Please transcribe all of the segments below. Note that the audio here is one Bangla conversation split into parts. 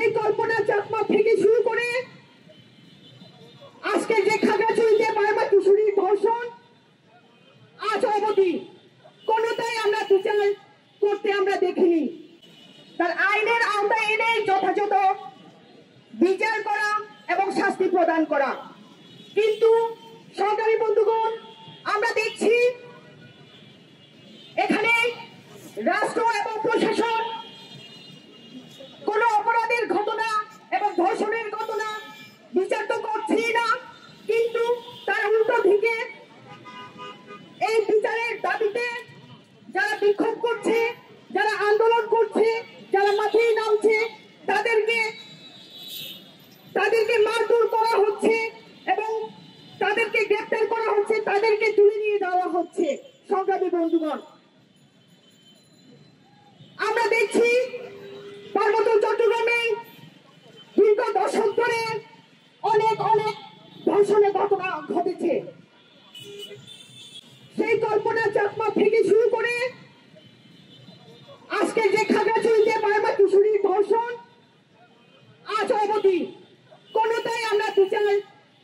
সেই কল্পনা চাকমা থেকে শুরু করে আজকে যে খাগড়াছড়িতে বার্মা কিশোরীর ধর্ষণ আজ অবধি কোনোটাই আমরা বিচার করতে আমরা দেখিনি। তার আইনের আওতায় এনে যথাযথ বিচার করা এবং শাস্তি প্রদান করা। কিন্তু সরকারি বন্ধুগণ, আমরা দেখছি এখানে রাষ্ট্র এবং প্রশাসন কোন অপরাধের ঘটনা এবং ধর্ষণের ঘটনা বিচার তো করছেই না, কিন্তু তার উল্টো দিকে এই বিচারের দাবিতে যারা বিক্ষোভ করছে, যারা আন্দোলন করছে, যারা মাঠে নামছে, তাদেরকে মারধর করা হচ্ছে এবং তাদেরকে গ্রেফতার করা হচ্ছে, তাদেরকে তুলে নিয়ে যাওয়া হচ্ছে। সংগ্রামী বন্ধুগণ, আমরা দেখছি পার্বত্য চট্টগ্রামে দীর্ঘ দশক ধরে অনেক ধর্ষণের ঘটনা ঘটেছে। সেই কল্পনা চাকমা থেকে শুরু করে আজকে যে খাগড়াছড়িতে বার্মা কিশোরীর ধর্ষণ আজ অবধি কোনোটাই আমরা বিচার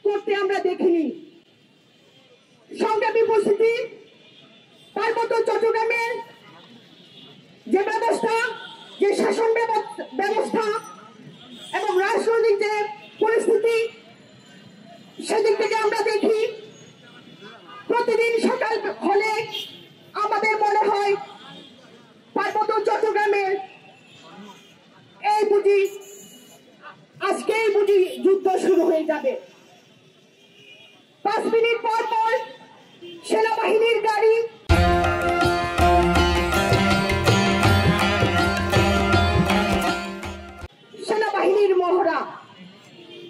করতে আমরা দেখিনি। সংগ্রামী উপস্থিতি, পার্বত্য চট্টগ্রামের যে ব্যবস্থা, যে শাসন ব্যবস্থা এবং রাজনৈতিক যে পরিস্থিতি, সেদিক থেকে আমরা দেখি প্রতিদিন সকাল হলে আমাদের মনে হয় পার্বত্য চট্টগ্রামের আজকেই বুঝি যুদ্ধ শুরু হয়ে যাবে। 5 মিনিট পর সেনাবাহিনীর গাড়ি সেনাবাহিনীর মহড়া।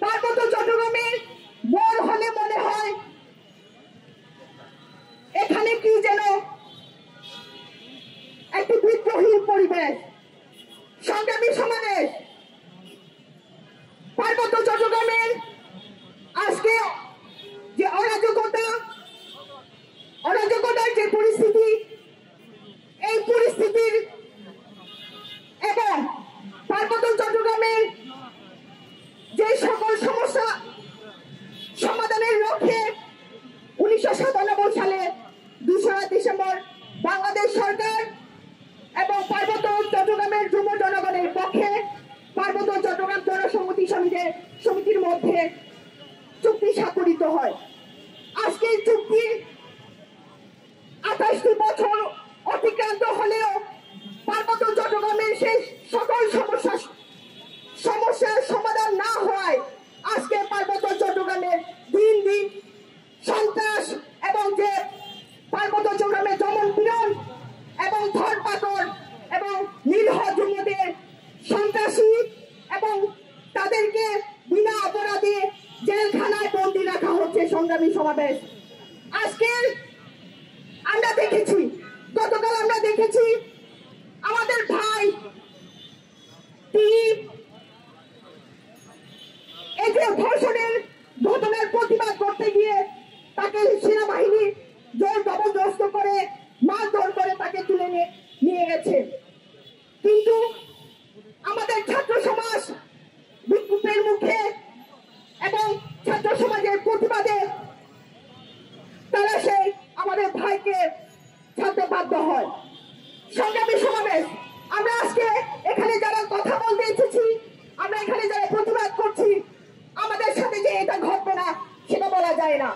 পার্বত্য চট্টগ্রামের মোড় হলে মনে হয় এখানে কি যেন একটি বিদ্রোহী পরিবেশ। সংগ্রামী সমাবেশ, পার্বত্য চট্টগ্রামের আজকে যে অরাজকতার যে পরিস্থিতি, এই পরিস্থিতির এবং পার্বত্য চট্টগ্রামের যে সকল সমস্যা সমাধানের লক্ষ্যে 1997 সালে 2 ডিসেম্বর বাংলাদেশ সরকার এবং পার্বত্য চট্টগ্রামের যুব জনগণের পক্ষে পার্বত্য চট্টগ্রাম জনসংহতি সমিতির মধ্যে চুক্তি স্বাক্ষরিত হয়। আজকে এই চুক্তির 28টি বছর অতিক্রান্ত হলেও পার্বত্য চট্টগ্রামের সেই সকল সমস্যার সমাধান না হয় আজকে পার্বত্য চট্টগ্রামের দিন দিন সন্ত্রাস এবং যে পার্বত্য চট্টগ্রামে দমন-পীড়ন এবং ধরপাকড় এবং নিরীহ যুবকদের সন্ত্রাসী এবং তাদেরকে বিনা অপরাধে জেলখানায় বন্দী রাখা হচ্ছে। সংগ্রামী সমাবেশ, আজকে আমরা দেখেছি, গতকাল আমরা দেখেছি আমাদের ভাই তিনি এই যে ধর্ষণের ঘটনার প্রতিবাদ করতে গিয়ে তাকে সেনাবাহিনী জোর জবরদস্ত করে মারধর করে তাকে তুলে নিয়ে গেছে। কিন্তু আমাদের ছাত্র সমাজ বিক্ষোভের মুখে এবং ছাত্র সমাজের প্রতিবাদে তারা সেই আমাদের ভাইকে ছাড়তে বাধ্য হয়। সংগ্রামী সমাবেশ, আমরা আজকে এখানে যারা কথা বলতে এসেছি, আমরা এখানে যারা প্রতিবাদ করছি, আমাদের সাথে যে এটা ঘটবে না সেটা বলা যায় না।